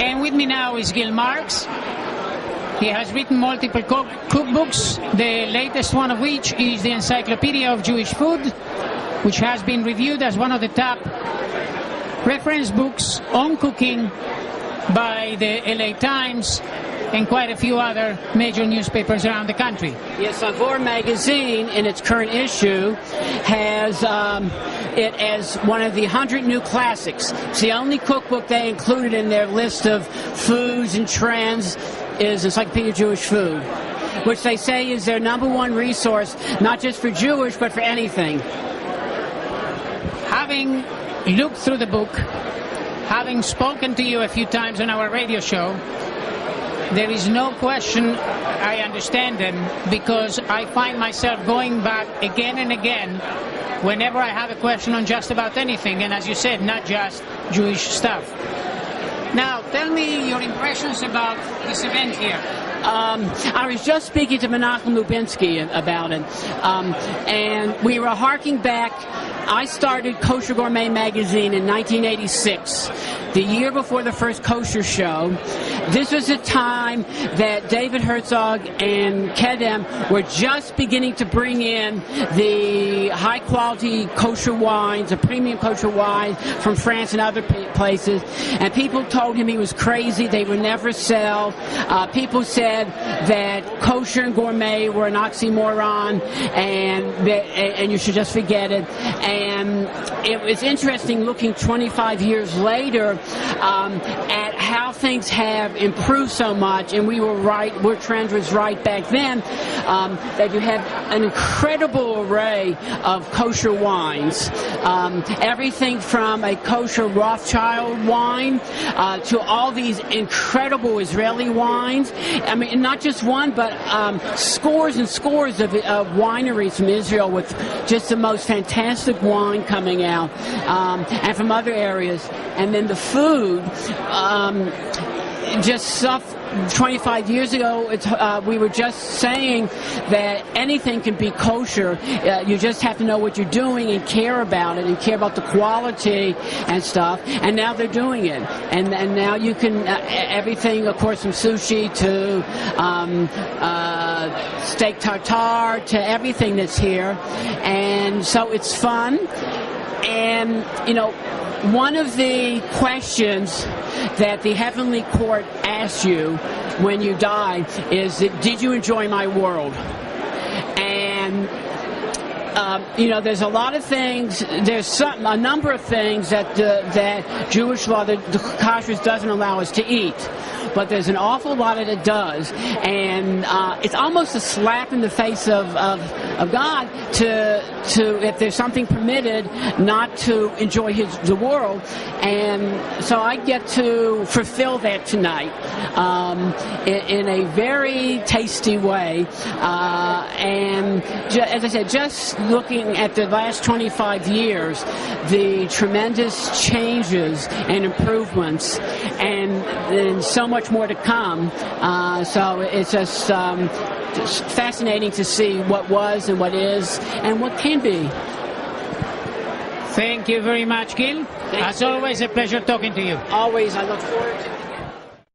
And with me now is Gil Marks. He has written multiple cookbooks, the latest one of which is the Encyclopedia of Jewish Food, which has been reviewed as one of the top reference books on cooking by the LA Times and quite a few other major newspapers around the country. Yes, Avor magazine, in its current issue, has it as one of the 100 new classics. It's the only cookbook they included in their list of foods and trends is Encyclopedia of Jewish Food, which they say is their #1 resource, not just for Jewish, but for anything. Having looked through the book, having spoken to you a few times on our radio show, there is no question I understand them, because I find myself going back again and again whenever I have a question on just about anything, and as you said, not just Jewish stuff. Now, tell me your impressions about this event here. I was just speaking to Menachem Lubinsky about it, and we were harking back. I started Kosher Gourmet magazine in 1986, the year before the first kosher show. This was a time that David Herzog and Kedem were just beginning to bring in the high-quality kosher wines, a premium kosher wine from France and other places, and people told him he was crazy, they would never sell. People said that kosher and gourmet were an oxymoron, and you should just forget it. And it was interesting looking 25 years later at how things have improved so much, and we were right, our trend was right back then, that you have an incredible array of kosher wines. Everything from a kosher Rothschild wine to all these incredible Israeli wines. I mean, not just one, but scores and scores of wineries from Israel with just the most fantastic wine coming out, and from other areas. And then the food, just stuff. 25 years ago, we were just saying that anything can be kosher. You just have to know what you're doing and care about it and care about the quality and stuff. And now they're doing it. And now you can, everything, of course, from sushi to steak tartare to everything that's here. And so it's fun. And, you know, one of the questions that the Heavenly Court asks you when you die is, did you enjoy my world? And you know, there's a lot of things, there's a number of things that Jewish law, the kashrus doesn't allow us to eat. But there's an awful lot that it does. And it's almost a slap in the face of God to if there's something permitted, not to enjoy the world. And so I get to fulfill that tonight in a very tasty way. And as I said, just looking at the last 25 years, the tremendous changes and improvements, and so much more to come. So it's just fascinating to see what was and what is and what can be. Thank you very much, Gil. As always, a pleasure talking to you. Always. I look forward to